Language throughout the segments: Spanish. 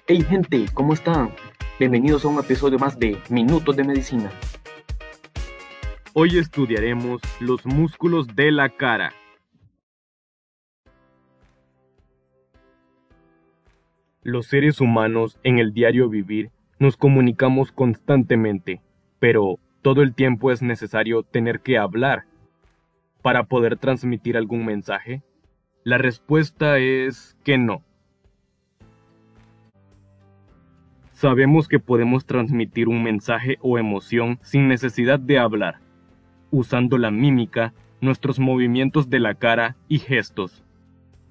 Hey gente, ¿cómo están? Bienvenidos a un episodio más de Minutos de Medicina. Hoy estudiaremos los músculos de la cara. Los seres humanos en el diario vivir nos comunicamos constantemente, pero todo el tiempo es necesario tener que hablar para poder transmitir algún mensaje. La respuesta es que no. Sabemos que podemos transmitir un mensaje o emoción sin necesidad de hablar, usando la mímica, nuestros movimientos de la cara y gestos.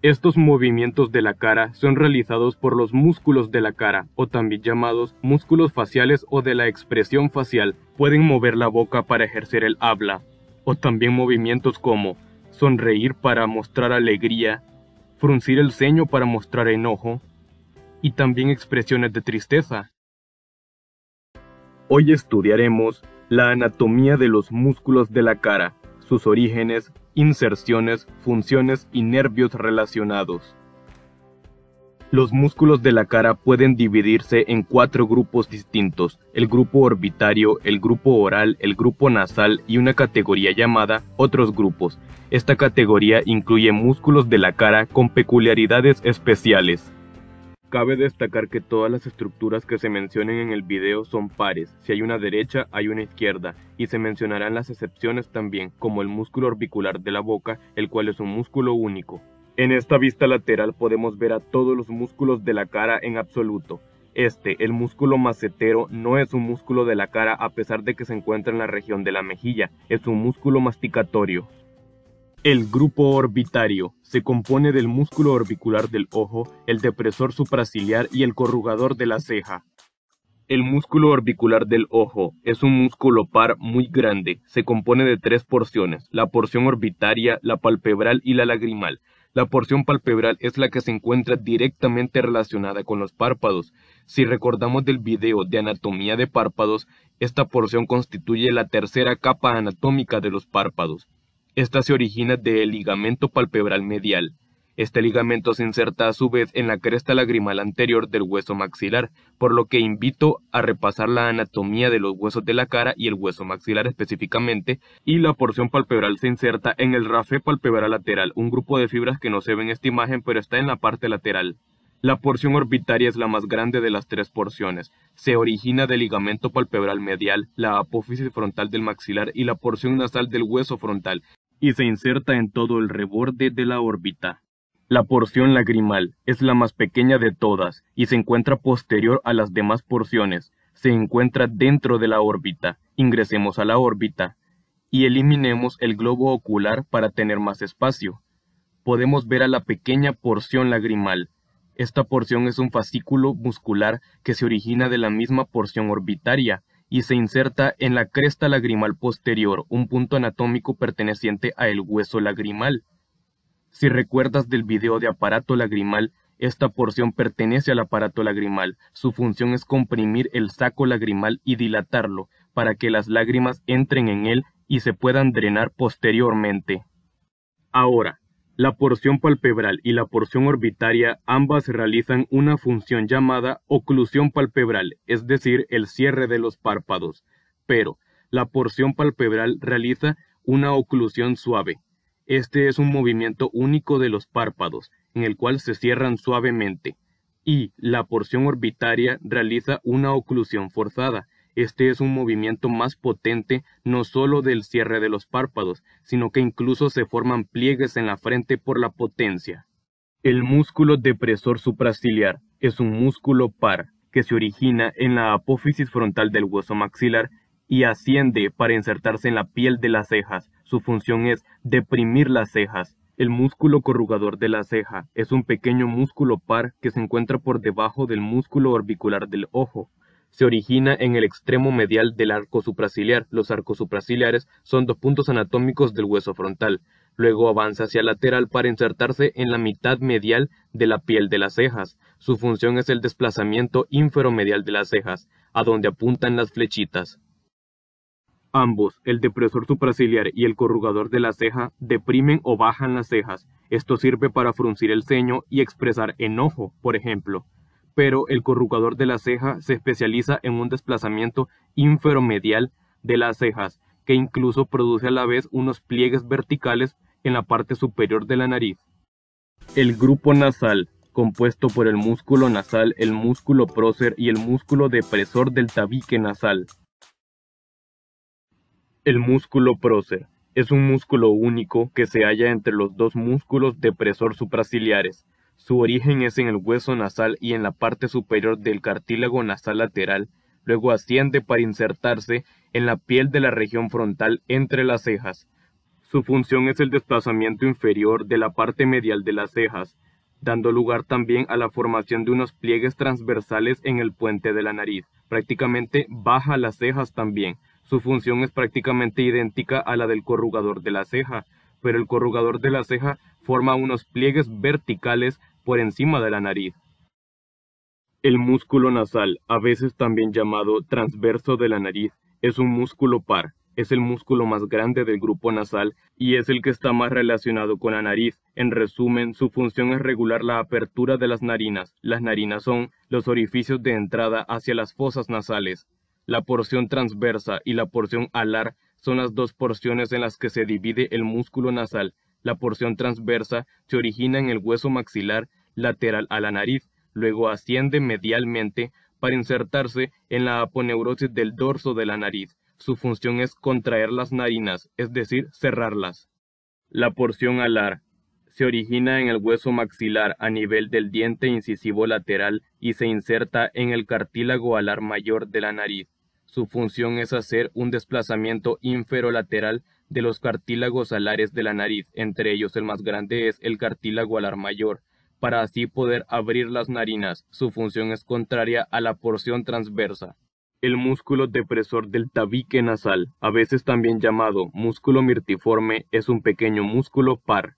Estos movimientos de la cara son realizados por los músculos de la cara, o también llamados músculos faciales o de la expresión facial. Pueden mover la boca para ejercer el habla, o también movimientos como sonreír para mostrar alegría, fruncir el ceño para mostrar enojo, y también expresiones de tristeza. Hoy estudiaremos la anatomía de los músculos de la cara, sus orígenes, inserciones, funciones y nervios relacionados. Los músculos de la cara pueden dividirse en 4 grupos distintos: el grupo orbitario, el grupo oral, el grupo nasal y una categoría llamada otros grupos. Esta categoría incluye músculos de la cara con peculiaridades especiales. Cabe destacar que todas las estructuras que se mencionen en el video son pares. Si hay una derecha, hay una izquierda, y se mencionarán las excepciones también, como el músculo orbicular de la boca, el cual es un músculo único. En esta vista lateral podemos ver a todos los músculos de la cara en absoluto. El músculo macetero, no es un músculo de la cara a pesar de que se encuentra en la región de la mejilla, es un músculo masticatorio. El grupo orbitario se compone del músculo orbicular del ojo, el depresor supraciliar y el corrugador de la ceja. El músculo orbicular del ojo es un músculo par muy grande. Se compone de 3 porciones: la porción orbitaria, la palpebral y la lagrimal. La porción palpebral es la que se encuentra directamente relacionada con los párpados. Si recordamos del video de anatomía de párpados, esta porción constituye la tercera capa anatómica de los párpados. Esta se origina del ligamento palpebral medial. Este ligamento se inserta a su vez en la cresta lagrimal anterior del hueso maxilar, por lo que invito a repasar la anatomía de los huesos de la cara y el hueso maxilar específicamente, y la porción palpebral se inserta en el rafe palpebral lateral, un grupo de fibras que no se ve en esta imagen pero está en la parte lateral. La porción orbitaria es la más grande de las 3 porciones. Se origina del ligamento palpebral medial, la apófisis frontal del maxilar y la porción nasal del hueso frontal, y se inserta en todo el reborde de la órbita. La porción lagrimal es la más pequeña de todas y se encuentra posterior a las demás porciones. Se encuentra dentro de la órbita. Ingresemos a la órbita y eliminemos el globo ocular para tener más espacio. Podemos ver a la pequeña porción lagrimal. Esta porción es un fascículo muscular que se origina de la misma porción orbitaria y se inserta en la cresta lagrimal posterior, un punto anatómico perteneciente a el hueso lagrimal. Si recuerdas del video de aparato lagrimal, esta porción pertenece al aparato lagrimal. Su función es comprimir el saco lagrimal y dilatarlo, para que las lágrimas entren en él y se puedan drenar posteriormente. Ahora, la porción palpebral y la porción orbitaria ambas realizan una función llamada oclusión palpebral, es decir, el cierre de los párpados, pero la porción palpebral realiza una oclusión suave. Este es un movimiento único de los párpados, en el cual se cierran suavemente, y la porción orbitaria realiza una oclusión forzada. Este es un movimiento más potente no solo del cierre de los párpados, sino que incluso se forman pliegues en la frente por la potencia. El músculo depresor supraciliar es un músculo par que se origina en la apófisis frontal del hueso maxilar y asciende para insertarse en la piel de las cejas. Su función es deprimir las cejas. El músculo corrugador de la ceja es un pequeño músculo par que se encuentra por debajo del músculo orbicular del ojo. Se origina en el extremo medial del arco supraciliar. Los arcos supraciliares son 2 puntos anatómicos del hueso frontal. Luego avanza hacia lateral para insertarse en la mitad medial de la piel de las cejas. Su función es el desplazamiento inferomedial de las cejas, a donde apuntan las flechitas. Ambos, el depresor supraciliar y el corrugador de la ceja, deprimen o bajan las cejas. Esto sirve para fruncir el ceño y expresar enojo, por ejemplo. pero el corrugador de la ceja se especializa en un desplazamiento inferomedial de las cejas, que incluso produce a la vez unos pliegues verticales en la parte superior de la nariz. El grupo nasal, compuesto por el músculo nasal, el músculo prócer y el músculo depresor del tabique nasal. El músculo prócer es un músculo único que se halla entre los dos músculos depresor supraciliares. Su origen es en el hueso nasal y en la parte superior del cartílago nasal lateral, luego asciende para insertarse en la piel de la región frontal entre las cejas. Su función es el desplazamiento inferior de la parte medial de las cejas, dando lugar también a la formación de unos pliegues transversales en el puente de la nariz. Prácticamente baja las cejas también. Su función es prácticamente idéntica a la del corrugador de la ceja, pero el corrugador de la ceja forma unos pliegues verticales por encima de la nariz. El músculo nasal, a veces también llamado transverso de la nariz, es un músculo par. Es el músculo más grande del grupo nasal y es el que está más relacionado con la nariz. En resumen, su función es regular la apertura de las narinas. Las narinas son los orificios de entrada hacia las fosas nasales. La porción transversa y la porción alar son las dos porciones en las que se divide el músculo nasal. La porción transversa se origina en el hueso maxilar lateral a la nariz, luego asciende medialmente para insertarse en la aponeurosis del dorso de la nariz. Su función es contraer las narinas, es decir, cerrarlas. La porción alar se origina en el hueso maxilar a nivel del diente incisivo lateral y se inserta en el cartílago alar mayor de la nariz. Su función es hacer un desplazamiento inferolateral de los cartílagos alares de la nariz, entre ellos el más grande es el cartílago alar mayor, para así poder abrir las narinas. Su función es contraria a la porción transversa. El músculo depresor del tabique nasal, a veces también llamado músculo mirtiforme, es un pequeño músculo par.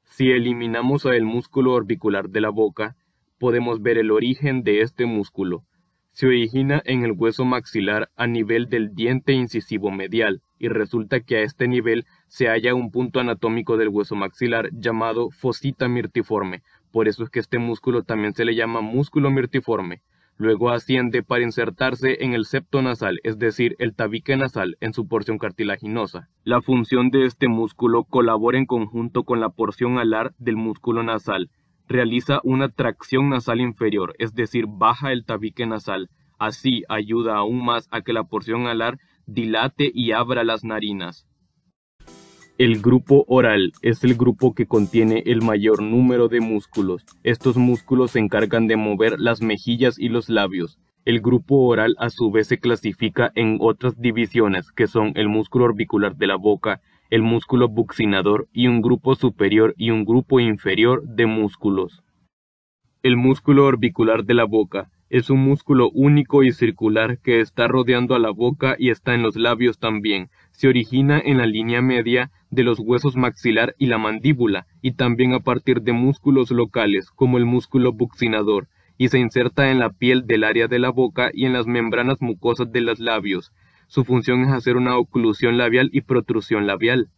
Si eliminamos el músculo orbicular de la boca, podemos ver el origen de este músculo. Se origina en el hueso maxilar a nivel del diente incisivo medial, y resulta que a este nivel se halla un punto anatómico del hueso maxilar llamado fosita mirtiforme. Por eso es que este músculo también se le llama músculo mirtiforme. Luego asciende para insertarse en el septo nasal, es decir, el tabique nasal en su porción cartilaginosa. La función de este músculo colabora en conjunto con la porción alar del músculo nasal. Realiza una tracción nasal inferior, es decir, baja el tabique nasal. Así ayuda aún más a que la porción alar dilate y abra las narinas. El grupo oral es el grupo que contiene el mayor número de músculos. Estos músculos se encargan de mover las mejillas y los labios. El grupo oral a su vez se clasifica en otras divisiones que son el músculo orbicular de la boca, el músculo buccinador y un grupo superior y un grupo inferior de músculos. El músculo orbicular de la boca es un músculo único y circular que está rodeando a la boca y está en los labios también. Se origina en la línea media de los huesos maxilar y la mandíbula, y también a partir de músculos locales, como el músculo buccinador, y se inserta en la piel del área de la boca y en las membranas mucosas de los labios. Su función es hacer una oclusión labial y protrusión labial.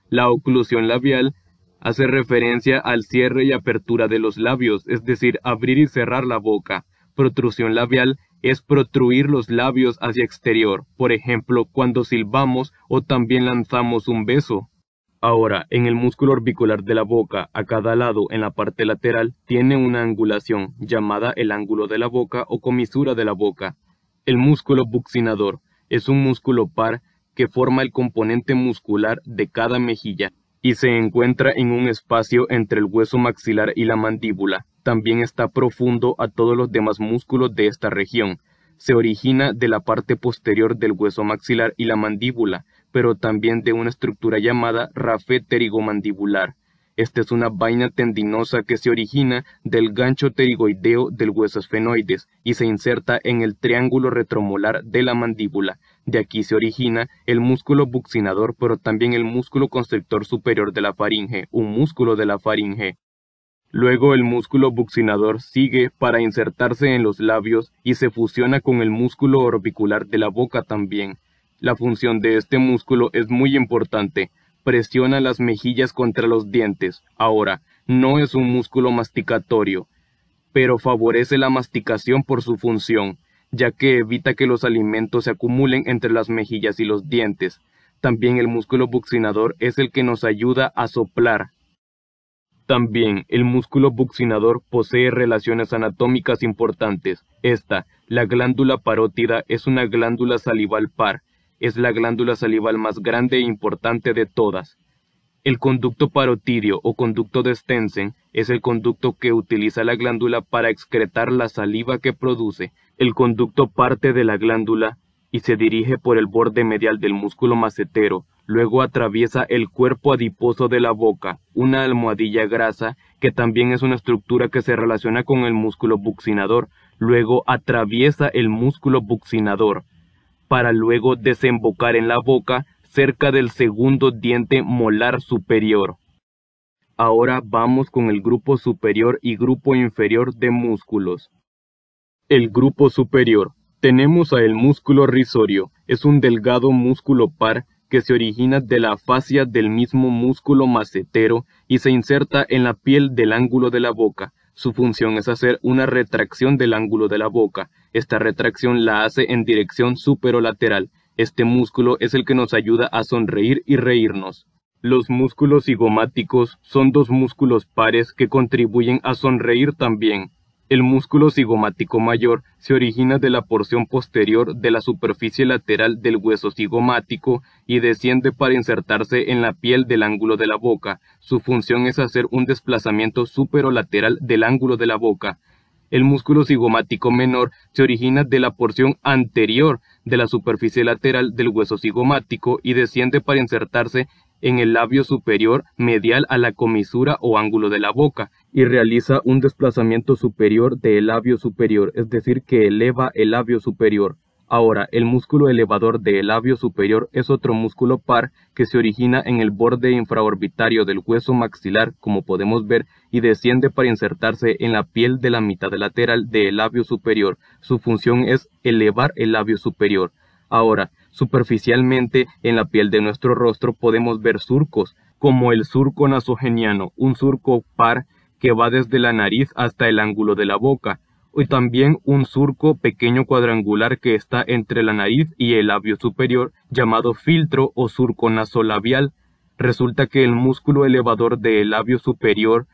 La oclusión labial hace referencia al cierre y apertura de los labios, es decir, abrir y cerrar la boca. Protrusión labial es protruir los labios hacia exterior, por ejemplo, cuando silbamos o también lanzamos un beso. Ahora, en el músculo orbicular de la boca, a cada lado en la parte lateral, tiene una angulación, llamada el ángulo de la boca o comisura de la boca. El músculo buccinador es un músculo par que forma el componente muscular de cada mejilla y se encuentra en un espacio entre el hueso maxilar y la mandíbula. También está profundo a todos los demás músculos de esta región. Se origina de la parte posterior del hueso maxilar y la mandíbula, pero también de una estructura llamada rafe pterigomandibular. Esta es una vaina tendinosa que se origina del gancho pterigoideo del hueso esfenoides y se inserta en el triángulo retromolar de la mandíbula. De aquí se origina el músculo buccinador, pero también el músculo constrictor superior de la faringe, un músculo de la faringe. Luego el músculo buccinador sigue para insertarse en los labios y se fusiona con el músculo orbicular de la boca también. La función de este músculo es muy importante. Presiona las mejillas contra los dientes. Ahora, no es un músculo masticatorio. pero favorece la masticación por su función, ya que evita que los alimentos se acumulen entre las mejillas y los dientes. También el músculo buccinador es el que nos ayuda a soplar. También el músculo buccinador posee relaciones anatómicas importantes. La glándula parótida, es una glándula salival par. Es la glándula salival más grande e importante de todas. El conducto parotidio o conducto de Stensen es el conducto que utiliza la glándula para excretar la saliva que produce. El conducto parte de la glándula y se dirige por el borde medial del músculo macetero. Luego atraviesa el cuerpo adiposo de la boca, una almohadilla grasa que también es una estructura que se relaciona con el músculo buccinador. Luego atraviesa el músculo buccinador para luego desembocar en la boca cerca del segundo diente molar superior. Ahora vamos con el grupo superior y grupo inferior de músculos. El grupo superior. Tenemos a el músculo risorio. Es un delgado músculo par que se origina de la fascia del mismo músculo macetero y se inserta en la piel del ángulo de la boca. Su función es hacer una retracción del ángulo de la boca. Esta retracción la hace en dirección superolateral. Este músculo es el que nos ayuda a sonreír y reírnos. Los músculos cigomáticos son dos músculos pares que contribuyen a sonreír también. El músculo cigomático mayor se origina de la porción posterior de la superficie lateral del hueso cigomático y desciende para insertarse en la piel del ángulo de la boca. Su función es hacer un desplazamiento superolateral del ángulo de la boca. El músculo cigomático menor se origina de la porción anterior de la superficie lateral del hueso cigomático y desciende para insertarse en el labio superior medial a la comisura o ángulo de la boca y realiza un desplazamiento superior del labio superior, es decir, que eleva el labio superior. Ahora, el músculo elevador del labio superior es otro músculo par que se origina en el borde infraorbitario del hueso maxilar, como podemos ver, y desciende para insertarse en la piel de la mitad lateral del labio superior. Su función es elevar el labio superior. Ahora, superficialmente, en la piel de nuestro rostro podemos ver surcos, como el surco nasogeniano, un surco par que va desde la nariz hasta el ángulo de la boca, y también un surco pequeño cuadrangular que está entre la nariz y el labio superior, llamado filtro o surco nasolabial. Resulta que el músculo elevador del labio superior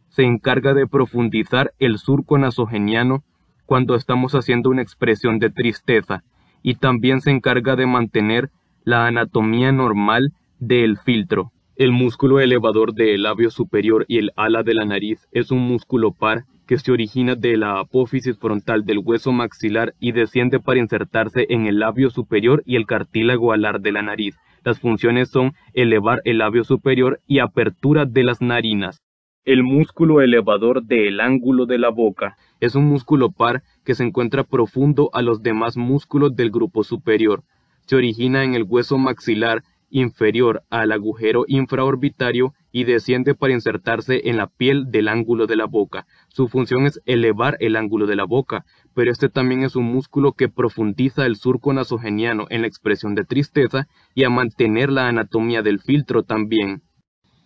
se encarga de profundizar el surco nasogeniano cuando estamos haciendo una expresión de tristeza, y también se encarga de mantener la anatomía normal del filtro. El músculo elevador del labio superior y el ala de la nariz es un músculo par que se origina de la apófisis frontal del hueso maxilar y desciende para insertarse en el labio superior y el cartílago alar de la nariz. Las funciones son elevar el labio superior y apertura de las narinas. El músculo elevador del ángulo de la boca es un músculo par que se encuentra profundo a los demás músculos del grupo superior. Se origina en el hueso maxilar inferior al agujero infraorbitario y desciende para insertarse en la piel del ángulo de la boca. Su función es elevar el ángulo de la boca, pero este también es un músculo que profundiza el surco nasogeniano en la expresión de tristeza y a mantener la anatomía del filtro también.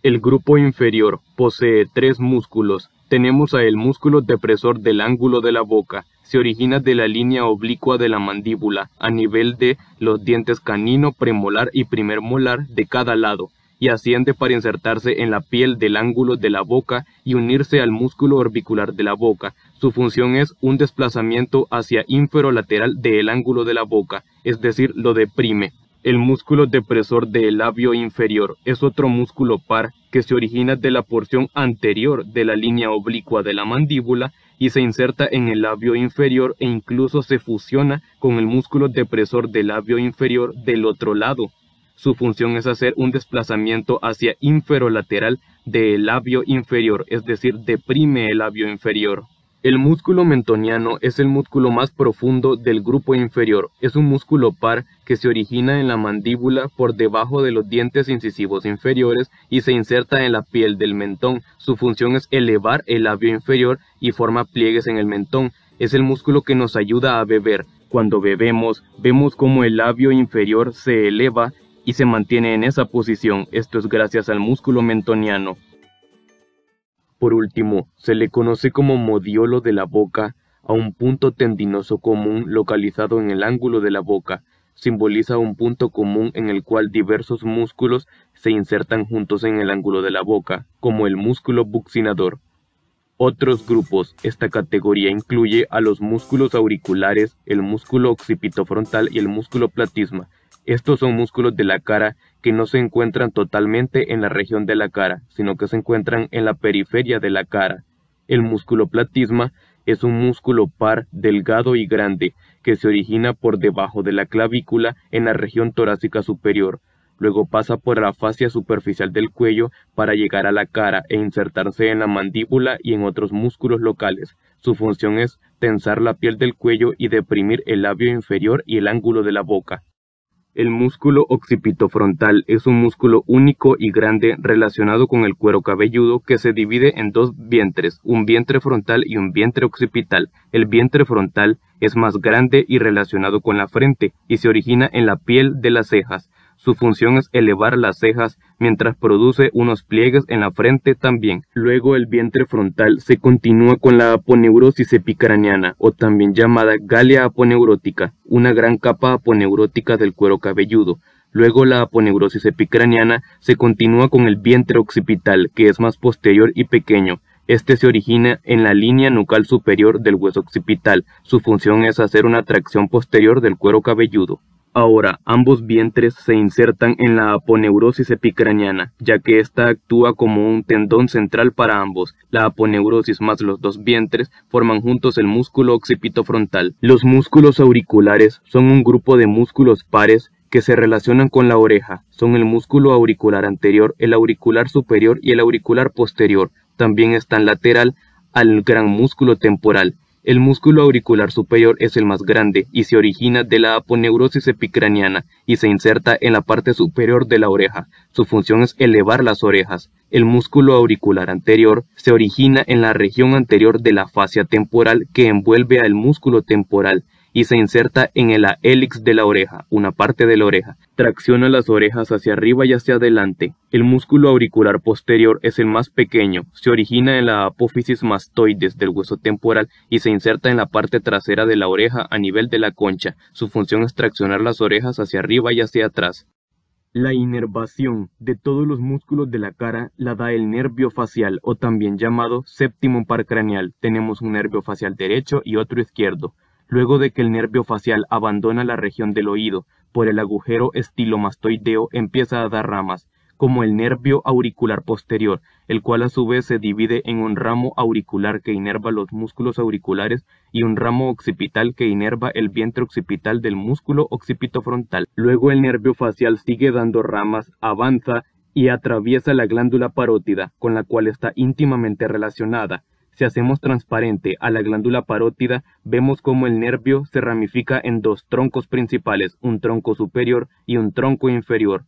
El grupo inferior posee tres músculos. Tenemos a el músculo depresor del ángulo de la boca. Se origina de la línea oblicua de la mandíbula, a nivel de los dientes canino, premolar y primer molar de cada lado, y asciende para insertarse en la piel del ángulo de la boca y unirse al músculo orbicular de la boca. Su función es un desplazamiento hacia inferolateral del ángulo de la boca, es decir, lo deprime. El músculo depresor del labio inferior es otro músculo par que se origina de la porción anterior de la línea oblicua de la mandíbula y se inserta en el labio inferior e incluso se fusiona con el músculo depresor del labio inferior del otro lado. Su función es hacer un desplazamiento hacia inferolateral del labio inferior, es decir, deprime el labio inferior. El músculo mentoniano es el músculo más profundo del grupo inferior. Es un músculo par que se origina en la mandíbula por debajo de los dientes incisivos inferiores y se inserta en la piel del mentón. Su función es elevar el labio inferior y forma pliegues en el mentón. Es el músculo que nos ayuda a beber. Cuando bebemos, vemos como el labio inferior se eleva y se mantiene en esa posición. Esto es gracias al músculo mentoniano. Por último, se le conoce como modiolo de la boca a un punto tendinoso común localizado en el ángulo de la boca. Simboliza un punto común en el cual diversos músculos se insertan juntos en el ángulo de la boca, como el músculo buccinador. Otros grupos. Esta categoría incluye a los músculos auriculares, el músculo occipitofrontal y el músculo platisma. Estos son músculos de la cara que no se encuentran totalmente en la región de la cara, sino que se encuentran en la periferia de la cara. El músculo platisma es un músculo par, delgado y grande, que se origina por debajo de la clavícula en la región torácica superior. Luego pasa por la fascia superficial del cuello para llegar a la cara e insertarse en la mandíbula y en otros músculos locales. Su función es tensar la piel del cuello y deprimir el labio inferior y el ángulo de la boca. El músculo occipitofrontal es un músculo único y grande relacionado con el cuero cabelludo que se divide en dos vientres, un vientre frontal y un vientre occipital. El vientre frontal es más grande y relacionado con la frente y se origina en la piel de las cejas. Su función es elevar las cejas mientras produce unos pliegues en la frente también. Luego el vientre frontal se continúa con la aponeurosis epicraniana o también llamada galia aponeurótica, una gran capa aponeurótica del cuero cabelludo. Luego la aponeurosis epicraniana se continúa con el vientre occipital, que es más posterior y pequeño. Este se origina en la línea nucal superior del hueso occipital. Su función es hacer una tracción posterior del cuero cabelludo. Ahora, ambos vientres se insertan en la aponeurosis epicraniana, ya que ésta actúa como un tendón central para ambos. La aponeurosis más los dos vientres forman juntos el músculo occipitofrontal. Los músculos auriculares son un grupo de músculos pares que se relacionan con la oreja. Son el músculo auricular anterior, el auricular superior y el auricular posterior. También están lateral al gran músculo temporal. El músculo auricular superior es el más grande y se origina de la aponeurosis epicraniana y se inserta en la parte superior de la oreja. Su función es elevar las orejas. El músculo auricular anterior se origina en la región anterior de la fascia temporal que envuelve al músculo temporal y se inserta en el hélix de la oreja, una parte de la oreja. Tracciona las orejas hacia arriba y hacia adelante. El músculo auricular posterior es el más pequeño, se origina en la apófisis mastoides del hueso temporal y se inserta en la parte trasera de la oreja a nivel de la concha. Su función es traccionar las orejas hacia arriba y hacia atrás. La inervación de todos los músculos de la cara la da el nervio facial o también llamado séptimo par craneal. Tenemos un nervio facial derecho y otro izquierdo. Luego de que el nervio facial abandona la región del oído por el agujero estilomastoideo, empieza a dar ramas, como el nervio auricular posterior, el cual a su vez se divide en un ramo auricular que inerva los músculos auriculares y un ramo occipital que inerva el vientre occipital del músculo occipitofrontal. Luego el nervio facial sigue dando ramas, avanza y atraviesa la glándula parótida, con la cual está íntimamente relacionada. Si hacemos transparente a la glándula parótida, vemos cómo el nervio se ramifica en dos troncos principales, un tronco superior y un tronco inferior.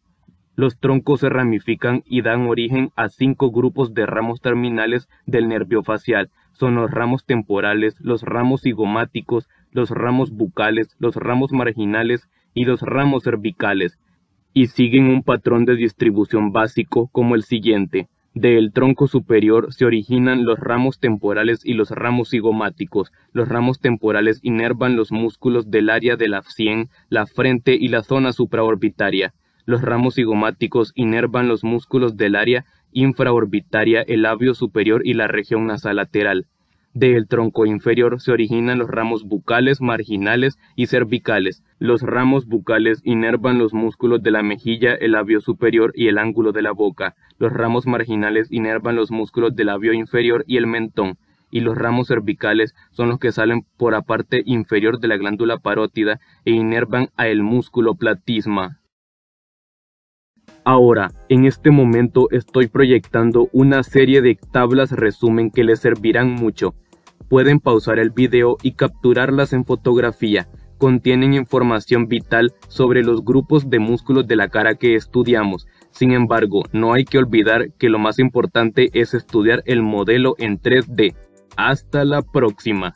Los troncos se ramifican y dan origen a 5 grupos de ramos terminales del nervio facial. Son los ramos temporales, los ramos cigomáticos, los ramos bucales, los ramos marginales y los ramos cervicales. Y siguen un patrón de distribución básico como el siguiente. Del tronco superior se originan los ramos temporales y los ramos cigomáticos. Los ramos temporales inervan los músculos del área de la sien, la frente y la zona supraorbitaria. Los ramos cigomáticos inervan los músculos del área infraorbitaria, el labio superior y la región nasal lateral. Del tronco inferior se originan los ramos bucales, marginales y cervicales. Los ramos bucales inervan los músculos de la mejilla, el labio superior y el ángulo de la boca. Los ramos marginales inervan los músculos del labio inferior y el mentón. Y los ramos cervicales son los que salen por la parte inferior de la glándula parótida e inervan a el músculo platisma. Ahora, en este momento estoy proyectando una serie de tablas resumen que les servirán mucho. Pueden pausar el video y capturarlas en fotografía. Contienen información vital sobre los grupos de músculos de la cara que estudiamos. Sin embargo, no hay que olvidar que lo más importante es estudiar el modelo en 3D. Hasta la próxima.